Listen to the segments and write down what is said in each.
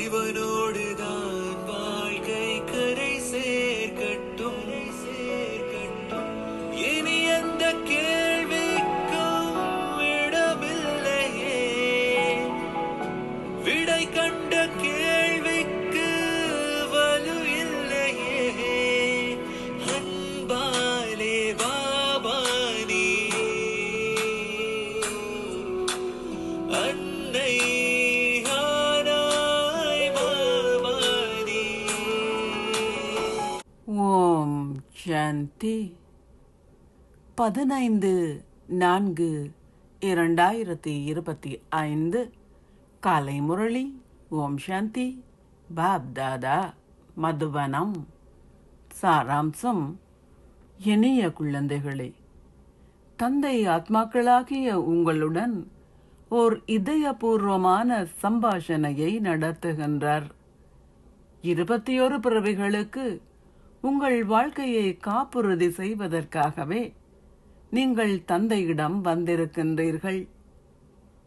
இவனோடுதான் வாழ்க்கை கரை சேர்க்கட்டும் இனி அந்த கேள்விக்கும் இடமில்லையே விடை கண்ட கேள்விக்கு வலு இல்லையே அன்பாலே பாபானி அன்னை ஓம் சாந்தி. 15/4/2025 காலை முரளி. ஓம் சாந்தி. பாப் தாதா, மதுவனம். சாராம்சம்: இனிய குழந்தைகளே, தந்தை ஆத்மாக்களாகிய உங்களுடன் ஓர் இதயபூர்வமான சம்பாஷணையை நடத்துகின்றார். 21 பிறவிகளுக்கு உங்கள் வாழ்க்கையை காப்புறுதி செய்வதற்காகவே நீங்கள் தந்தையிடம் வந்திருக்கின்றீர்கள்.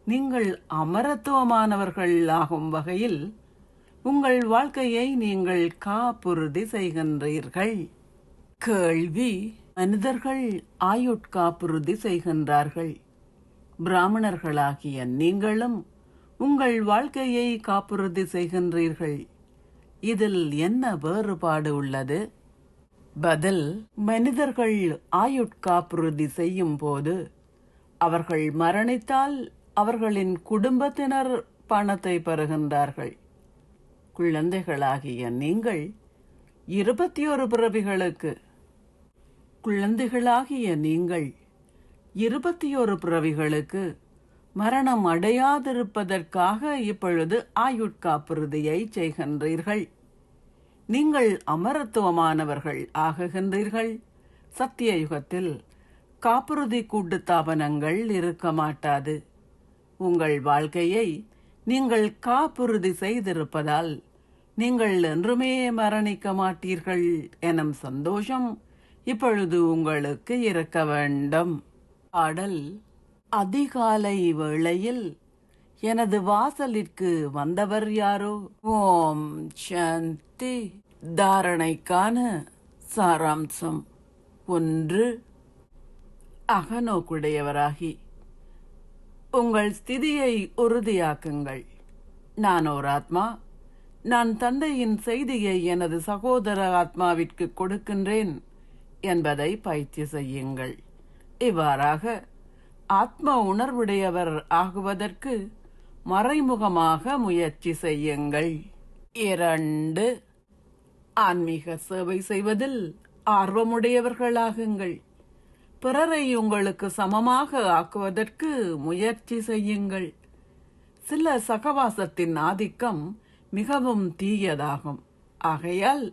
நீங்கள் அமரத்துவமானவர்கள் ஆகும் வகையில் உங்கள் வாழ்க்கையை நீங்கள் காப்புறுதி செய்கின்றீர்கள். கேள்வி: மனிதர்கள் ஆயுட்காப்புறுதி செய்கின்றார்கள். பிராமணர்களாகிய நீங்களும் உங்கள் வாழ்க்கையை காப்புறுதி செய்கின்றீர்கள். இதில் என்ன வேறுபாடு உள்ளது? பதில்: மனிதர்கள் ஆயுட்காப்புறுதி செய்யும் போது அவர்கள் மரணித்தால் அவர்களின் குடும்பத்தினர் பணத்தை பெறுகின்றார்கள். குழந்தைகளாகிய நீங்கள் 21 பிறவிகளுக்கு மரணம் அடையாதிருப்பதற்காக இப்பொழுது ஆயுட்காப்புறுதியை செய்கின்றீர்கள். நீங்கள் அமரத்துவமானவர்கள் ஆகுகின்றீர்கள். சத்திய யுகத்தில் காப்புறுதி கூட்டுத்தாபனங்கள் இருக்க மாட்டாது. உங்கள் வாழ்க்கையை நீங்கள் காப்புறுதி செய்திருப்பதால் நீங்கள் என்றுமே மரணிக்க மாட்டீர்கள் எனும் சந்தோஷம் இப்பொழுது உங்களுக்கு இருக்க வேண்டும். பாடல்: அதிகாலை வேளையில் எனது வாசலிற்கு வந்தவர் யாரோ? ஓம் சாந்தி. தாரணைக்கான சாராம்சம்: 1. அகநோக்குடையவராகி உங்கள் ஸ்திதியை உறுதியாக்குங்கள். நான் ஓர் ஆத்மா. நான் தந்தையின் செய்தியை எனது சகோதர ஆத்மாவிற்கு கொடுக்கின்றேன் என்பதை பயிற்சி செய்யுங்கள். இவ்வாறாக ஆத்ம உணர்வுடையவர் ஆகுவதற்கு மறைமுகமாக முயற்சி செய்யுங்கள். 2. ஆன்மீக சேவை செய்வதில் ஆர்வமுடையவர்களாகுங்கள். பிறரை உங்களுக்கு சமமாக ஆக்குவதற்கு முயற்சி செய்யுங்கள். சில சகவாசத்தின் ஆதிக்கம் மிகவும் தீயதாகும். ஆகையால்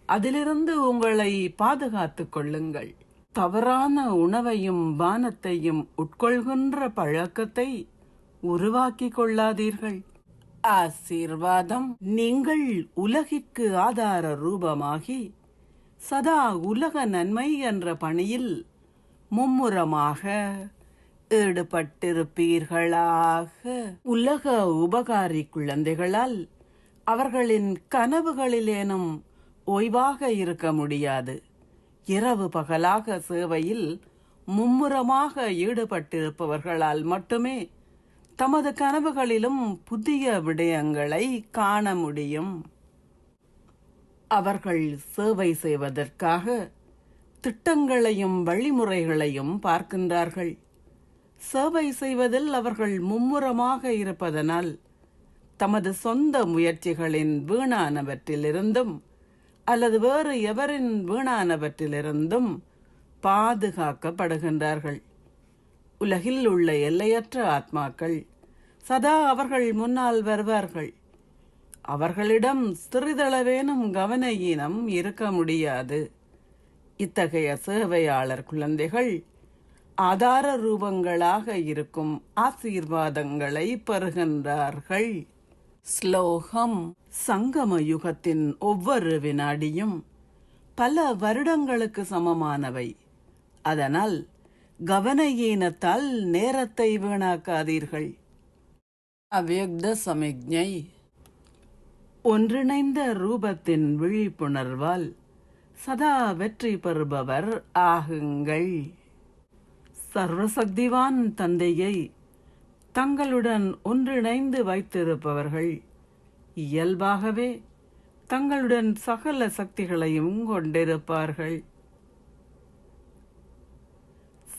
அதிலிருந்து உங்களை பாதுகாத்துக் கொள்ளுங்கள். தவறான உணவையும் பானத்தையும் உட்கொள்கின்ற பழக்கத்தை உருவாக்கிக் கொள்ளாதீர்கள். ஆசீர்வாதம்: நீங்கள் உலகிற்கு ஆதார ரூபமாகி சதா உலக நன்மை என்ற பணியில் மும்முரமாக ஈடுபட்டிருப்பீர்களாக. உலக உபகாரி குழந்தைகளால் அவர்களின் கனவுகளிலேனும் ஓய்வாக இருக்க முடியாது. இரவு பகலாக சேவையில் மும்முரமாக ஈடுபட்டிருப்பவர்களால் மட்டுமே தமது கனவுகளிலும் புதிய விடயங்களை காண முடியும். அவர்கள் சேவை செய்வதற்காக திட்டங்களையும் வழிமுறைகளையும் பார்க்கின்றார்கள். சேவை செய்வதில் அவர்கள் மும்முரமாக இருப்பதனால் தமது சொந்த முயற்சிகளின் வீணானவற்றிலிருந்தும் அல்லது வேறு எவரின் வீணானவற்றிலிருந்தும் பாதுகாக்கப்படுகின்றார்கள். உலகில் உள்ள எல்லையற்ற ஆத்மாக்கள் சதா அவர்கள் முன்னால் வருவார்கள். அவர்களிடம் சிறிதளவேனும் கவன ஈனம் இருக்க முடியாது. இத்தகைய சேவையாளர் குழந்தைகள் ஆதார ரூபங்களாக இருக்கும் ஆசீர்வாதங்களை பெறுகின்றார்கள். ஸ்லோகம்: சங்கம யுகத்தின் ஒவ்வொரு வினாடியும் பல வருடங்களுக்கு சமமானவை. அதனால் கவன ஈனத்தால் நேரத்தை வீணாக்காதீர்கள். அவ்யக்த சமிக்ஞை: ஒன்றிணைந்த ரூபத்தின் விழிப்புணர்வால் சதா வெற்றி பெறுபவர் ஆகுங்கள். சர்வசக்திவான் தந்தையை தங்களுடன் ஒன்றிணைந்து வைத்திருப்பவர்கள் இயல்பாகவே தங்களுடன் சகல சக்திகளையும் கொண்டிருப்பார்கள்.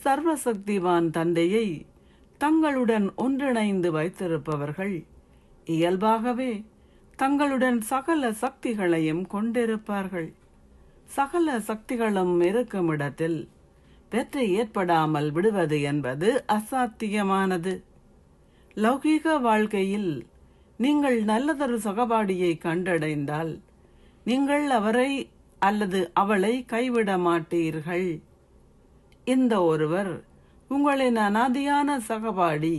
சர்வசக்திவான் தந்தையை தங்களுடன் ஒன்றிணைந்து வைத்திருப்பவர்கள் இயல்பாகவே தங்களுடன் சகல சக்திகளையும் கொண்டிருப்பார்கள். சகல சக்திகளும் இருக்கும் இடத்தில் வெற்றி ஏற்படாமல் விடுவது என்பது அசாத்தியமானது. லௌகீக வாழ்க்கையில் நீங்கள் நல்லதொரு சகபாடியை கண்டடைந்தால் நீங்கள் அவரை அல்லது அவளை கைவிட மாட்டீர்கள். இந்த ஒருவர் உங்களின் அனாதியான சகபாடி.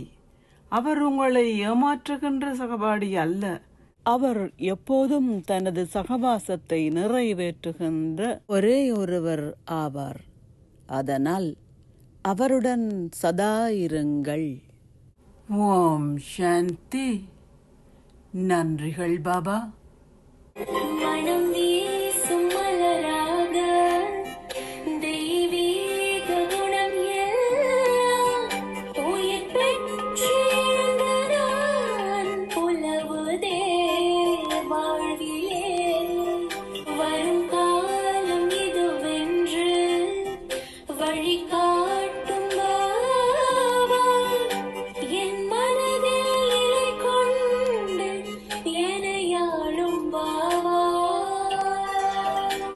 அவர் உங்களை ஏமாற்றுகின்ற சகபாடி அல்ல. அவர் எப்போதும் தனது சகவாசத்தை நிறைவேற்றுகின்ற ஒரே ஒருவர் ஆவார். அதனால் அவருடன் சதா இருங்கள். ஓம் சாந்தி. நன்றிகள் பாபா. மனம் வீசும் மலராக தெய்வீக குணம் எல்லாம் உயிர் பெற்றிருந்த நான் புலவுதே வாழ்விலே. வரும் காலம் இதுவென்று வழிகா